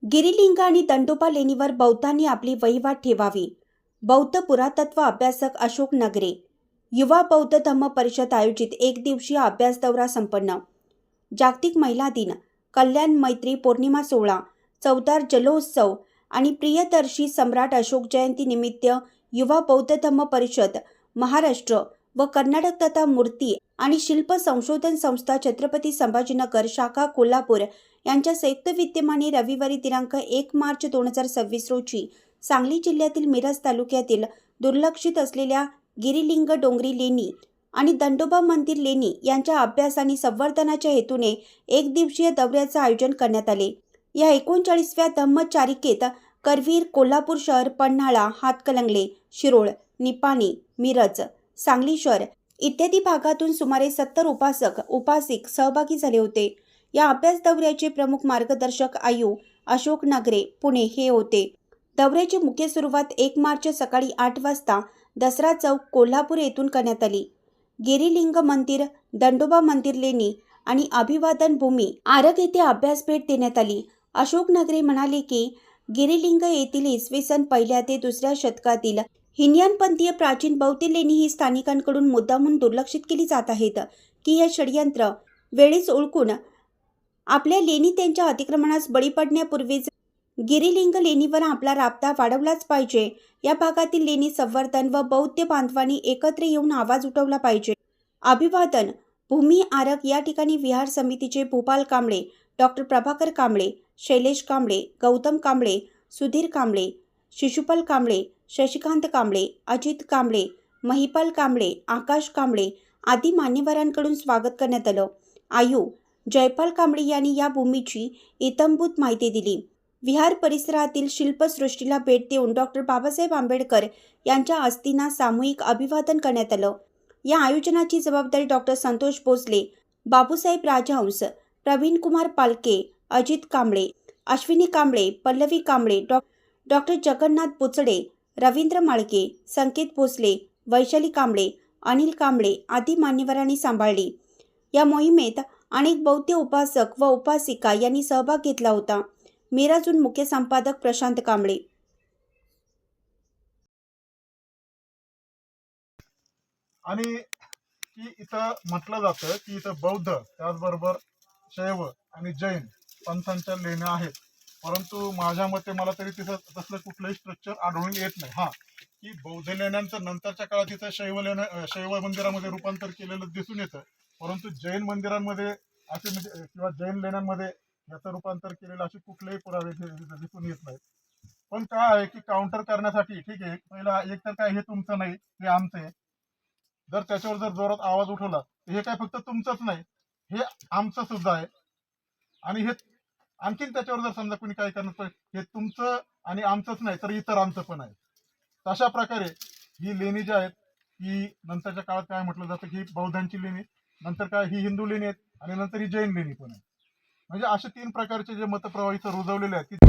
गिरिलिंग आणि दंडोबा लेणीवर बौद्धांनी आपली वहिवाट ठेवावी. बौद्ध पुरातत्व अभ्यासक अशोक नगरे. युवा बौद्ध धम्म परिषद आयोजित एक दिवसीय अभ्यास दौरा संपन्न. जागतिक महिला दिन, कल्याण मैत्री पौर्णिमा सोहळा, चौदार जलोत्सव आणि प्रियदर्शी सम्राट अशोक जयंती निमित्त युवा बौद्ध धम्म परिषद महाराष्ट्र व कर्नाटक तथा मूर्ती आणि शिल्प संशोधन संस्था छत्रपती संभाजीनगर शाखा कोल्हापूर यांच्या संयुक्त विद्यमाने रविवारी दिनांक 1 मार्च 2026 रोजी सांगली जिल्ह्यातील मिरज तालुक्यातील दुर्लक्षित असलेल्या गिरिलिंग डोंगरी लेणी आणि दंडोबा मंदिर लेणी यांच्या अभ्यास आणि संवर्धनाच्या हेतूने एक दिवसीय दौऱ्याचे आयोजन करण्यात आले. या 39व्या धम्मचारिकेत करवीर, कोल्हापूर शहर, पन्हाळा, हातकणंगले, शिरोळ, निपाणी, मिरज, सांगली शहर इत्यादी भागातून सुमारे 70 उपासक उपासिक सहभागी झाले होते. या अभ्यास दौऱ्याचे प्रमुख मार्गदर्शक आयु अशोक नगरे पुणे हे होते. दौऱ्याची मुख्य सुरुवात 1 मार्च सकाळी 8 वाजता दसरा चौक कोल्हापूर येथून करण्यात आली. गिरिलिंग मंदिर, दंडोबा मंदिर लेणी आणि अभिवादन भूमी आरग येथे अभ्यास भेट देण्यात आली. अशोक नगरे म्हणाले की गिरिलिंग येथील इसवी सन 1 ते 2 शतकातील हिनयानपंथीय प्राचीन बौद्ध लेणी ही स्थानिकांकडून मुद्दामून दुर्लक्षित केली जात आहेत की हे षडयंत्र वेळीच ओळखून आपल्या लेणी त्यांच्या अतिक्रमणास बळी पडण्यापूर्वीच गिरिलिंग लेणीवर आपला राबता वाढवलाच पाहिजे. या भागातील लेणी संवर्धन व बौद्ध बांधवांनी एकत्र येऊन आवाज उठवला पाहिजे. अभिवादन भूमी आरग या ठिकाणी विहार समितीचे भूपाल कांबळे, डॉक्टर प्रभाकर कांबळे, शैलेश कांबळे, गौतम कांबळे, सुधीर कांबळे, शिशुपाल कांबळे, शशिकांत कांबळे, अजित कांबळे, महिपाल कांबळे, आकाश कांबळे आदी मान्यवरांकडून स्वागत करण्यात आलं. आयु जयपाल कांबळे यांनी या भूमीची इत्थंभूत माहिती दिली. विहार परिसरातील शिल्पसृष्टीला भेट देऊन डॉक्टर बाबासाहेब आंबेडकर यांच्या अस्थींना सामूहिक अभिवादन करण्यात आलं. या आयोजनाची जबाबदारी डॉक्टर संतोष भोसले, बाबूसाहेब राजहंस, प्रवीण कुमार पालके, अजित कांबळे, अश्विनी कांबळे, पल्लवी कांबळे, डॉक्टर जगन्नाथ बुचडे, रवींद्र माळके, संकेत भोसले, वैशाली कांबळे, अनिल कांबळे आदी मान्यवरांनी सांभाळली. या मोहिमेत अनेक बौद्ध उपासक व उपासिका यांनी सहभाग घेतला होता. मिरजहून मुख्य संपादक प्रशांत कांबळे. आणि की इथं म्हटलं जातं की इथं बौद्ध त्याचबरोबर शैव आणि जैन पंथांच्या लेण्या आहेत, परंतु माझ्या मते मला तरी तिथं तसलं कुठलंही स्ट्रक्चर आढळून येत नाही. की बौद्ध लेण्यांचं नंतरच्या काळात इथं शैव मंदिरामध्ये रूपांतर केलेलं दिसून येतं, परंतु जैन मंदिरांमध्ये असे म्हणजे किंवा जैन लेण्यांमध्ये याचं रूपांतर केलेलं असे कुठलेही पुरावे दिसून येत नाहीत. पण काय आहे की काउंटर करण्यासाठी ठीक आहे, पहिला एक तर काय हे तुमचं नाही, हे आमचं आहे. जर त्याच्यावर जर जोरात आवाज उठवला तर हे काय फक्त तुमचंच नाही, हे आमचं सुद्धा आहे. आणि हे आणखीन त्याच्यावर जर समजा कोणी काय करणार तर हे तुमचं आणि आमचंच नाही तर इतरांचं पण आहे. तशा प्रकारे ही लेणी जी आहेत ही नंतरच्या काळात काय म्हटलं जातं की बौद्धांची लेणी, नंतर काय ही हिंदू लेणी आहेत आणि नंतर ही जैन लेणी पण आहे. म्हणजे असे 3 प्रकारचे जे मतप्रवाह इथं रुजवलेले आहेत.